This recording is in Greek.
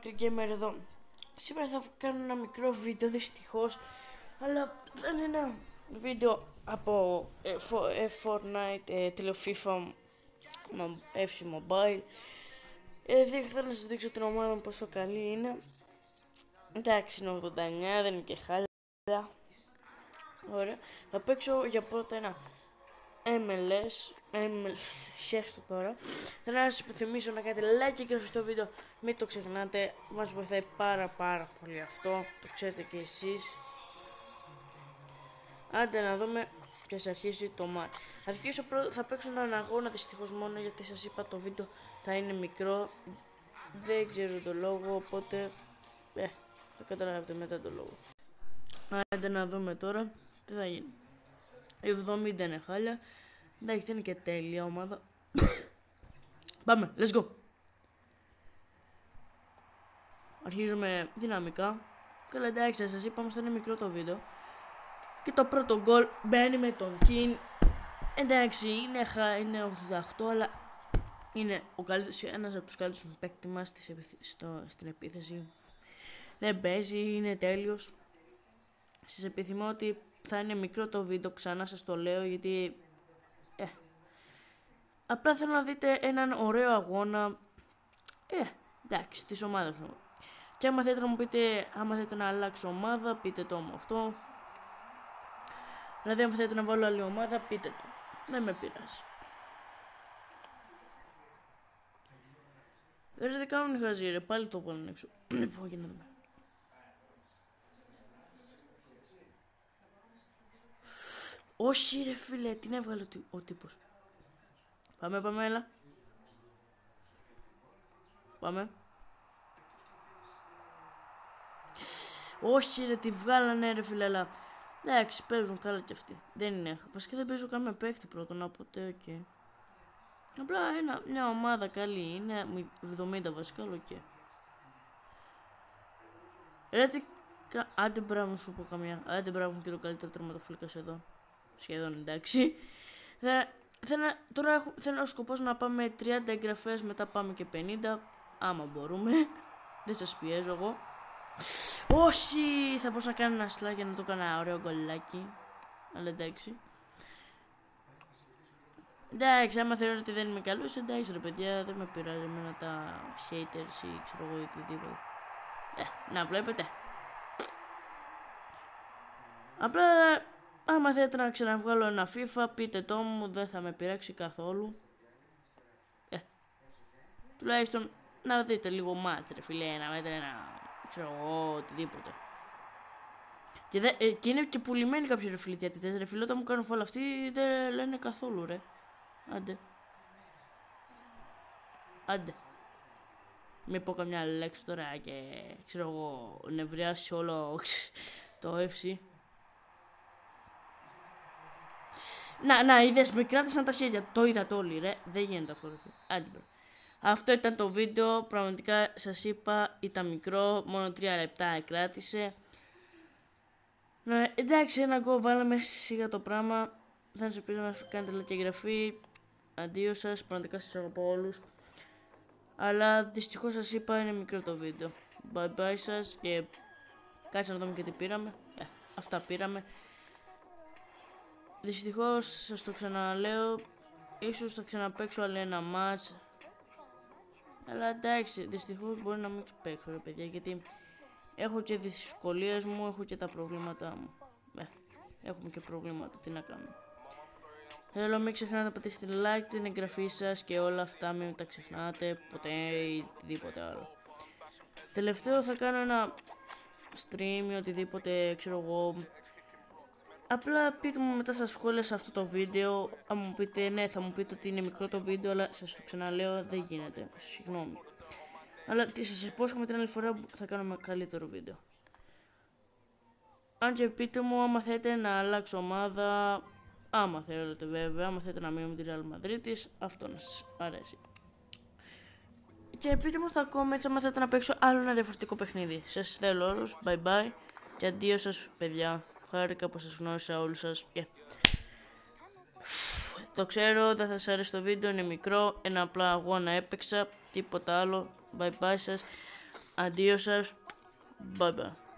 Gamer εδώ. Σήμερα θα κάνω ένα μικρό βίντεο δυστυχώς, αλλά θα είναι ένα βίντεο από Fortnite, τηλεφίφα, FC Mobile. Θέλω να σας δείξω την ομάδα μου πόσο καλή είναι. Εντάξει, είναι 89, δεν είναι και χάλια. Ωραία. Θα παίξω για πρώτα ένα MLS τώρα. Θέλω να σας υπενθυμίσω να κάνετε like και εγγραφή στο βίντεο. Μην το ξεχνάτε, μας βοηθάει πάρα πολύ αυτό. Το ξέρετε και εσείς. Άντε να δούμε και ας αρχίσει το match. Θα παίξω έναν αγώνα δυστυχώς μόνο, γιατί σας είπα το βίντεο θα είναι μικρό. Δεν ξέρω το λόγο, οπότε θα καταλάβετε μετά το λόγο. Άντε να δούμε τώρα τι θα γίνει. 70 είναι χάλια. Εντάξει, δεν είναι και τέλεια ομάδα. Πάμε, let's go. Αρχίζουμε δυναμικά. Καλά, εντάξει, σας είπα όμως θα είναι μικρό το βίντεο. Και το πρώτο γκολ μπαίνει με τον Κιν. Εντάξει, είναι 88, αλλά είναι ένας από τους καλύτερους παίκτες μας στην επίθεση. Δεν παίζει, είναι τέλειος. Σας επιθυμώ ότι θα είναι μικρό το βίντεο, ξανά σας το λέω, γιατί απλά θέλω να δείτε έναν ωραίο αγώνα, εντάξει, της ομάδας μου. Και άμα θέλετε να μου πείτε, άμα θέλετε να αλλάξω ομάδα, πείτε το μου αυτό. Δηλαδή, άμα θέλετε να βάλω άλλη ομάδα, πείτε το. Δεν με πειράζει. Δεν κάνουν χαζί, ρε, πάλι το βάλουν έξω. Λοιπόν, για να δούμε. Όχι ρε φίλε, την έβγαλε ο τύπος. Πάμε, έλα. Πάμε. Όχι ρε, τη βγάλανε ρε φίλε, αλλά εντάξει, παίζουν καλά κι αυτοί. Δεν είναι, βασικά δεν παίζουν καμία παίκτη πρώτον, οπότε ok. Απλά μια ομάδα καλή είναι, 70 βασικά, ok. Ρε τι, άντε μπράβο σου πω καμιά, άντε μπράβο και το καλύτερο τερματοφύλακας εδώ. Σχεδόν εντάξει. Τώρα θέλω σκοπός να πάμε 30 εγγραφές, μετά πάμε και 50. Άμα μπορούμε. Δεν σας πιέζω εγώ. Όχι! Θα μπορούσα να κάνω ένα σλάκ για να το κάνω ένα ωραίο γκολάκι. Αλλά εντάξει. Εντάξει, άμα θεωρώ ότι δεν είμαι καλός, εντάξει ρε παιδιά, δεν με πειράζει εμένα τα haters ή ξέρω εγώ οτιδήποτε. Να βλέπετε. Απλά άμα θέλετε να ξαναβγάλω ένα FIFA, πείτε το μου, δεν θα με πειράξει καθόλου. Τουλάχιστον να δείτε λίγο μάτς ρε φίλε, να δείτε ένα, ξέρω εγώ, οτιδήποτε. Και είναι και πουλημένοι κάποιοι ρε φίλοι διατητές, ρε φίλε, όταν μου κάνουν φόλα αυτοί δεν λένε καθόλου ρε. Άντε. Μην πω καμιά λέξη τώρα και ξέρω εγώ νευριάσει όλο το FC. Να, είδες, με κράτησαν τα χέρια. Το είδατε όλοι, ρε. Δεν γίνεται αυτό, ρε. Άντε, μπρο. Αυτό ήταν το βίντεο. Πραγματικά σας είπα, ήταν μικρό. Μόνο 3 λεπτά κράτησε. Εντάξει, ένα γκολ βάλαμε σιγά το πράγμα. Θα σας ελπίζω να κάνετε like και εγγραφή. Αντίο σας. Πραγματικά σας αγαπώ όλους. Αλλά δυστυχώς σας είπα, είναι μικρό το βίντεο. Bye bye σας. Και κάτσε να δούμε και τι πήραμε. Αυτά πήραμε. Δυστυχώς σας το ξαναλέω, ίσως θα ξαναπαίξω άλλο ένα match. Αλλά εντάξει, δυστυχώς μπορεί να μην παίξω ρε παιδιά, γιατί έχω και τις δυσκολίες μου, έχω και τα προβλήματά μου. Έχουμε και προβλήματα, τι να κάνουμε. Θέλω μην ξεχνάτε να πατήσετε like, την εγγραφή σας και όλα αυτά, μην τα ξεχνάτε ποτέ ή οτιδήποτε άλλο. Τελευταίο θα κάνω ένα stream ή οτιδήποτε, ξέρω εγώ. Απλά πείτε μου μετά στα σχόλια σε αυτό το βίντεο, αν μου πείτε ναι, θα μου πείτε ότι είναι μικρό το βίντεο, αλλά σας το ξαναλέω, δεν γίνεται, συγγνώμη. Αλλά τι σας υπόσχομαι την άλλη φορά θα κάνουμε καλύτερο βίντεο. Αν και πείτε μου άμα θέλετε να αλλάξω ομάδα, άμα θέλετε βέβαια, άμα θέλετε να μείνω με τη Real Madrid, αυτό να σας αρέσει. Και πείτε μου στα comments άμα θέλετε να παίξω άλλο ένα διαφορετικό παιχνίδι. Σας θέλω όλους, bye bye και αντίο σας παιδιά. Χάρηκα που σας γνώρισα όλους σας. Το ξέρω, δεν θα σας αρέσει το βίντεο, είναι μικρό. Ένα απλά αγώνα έπαιξα, τίποτα άλλο. Bye bye σας. Αντίο σας. Bye bye.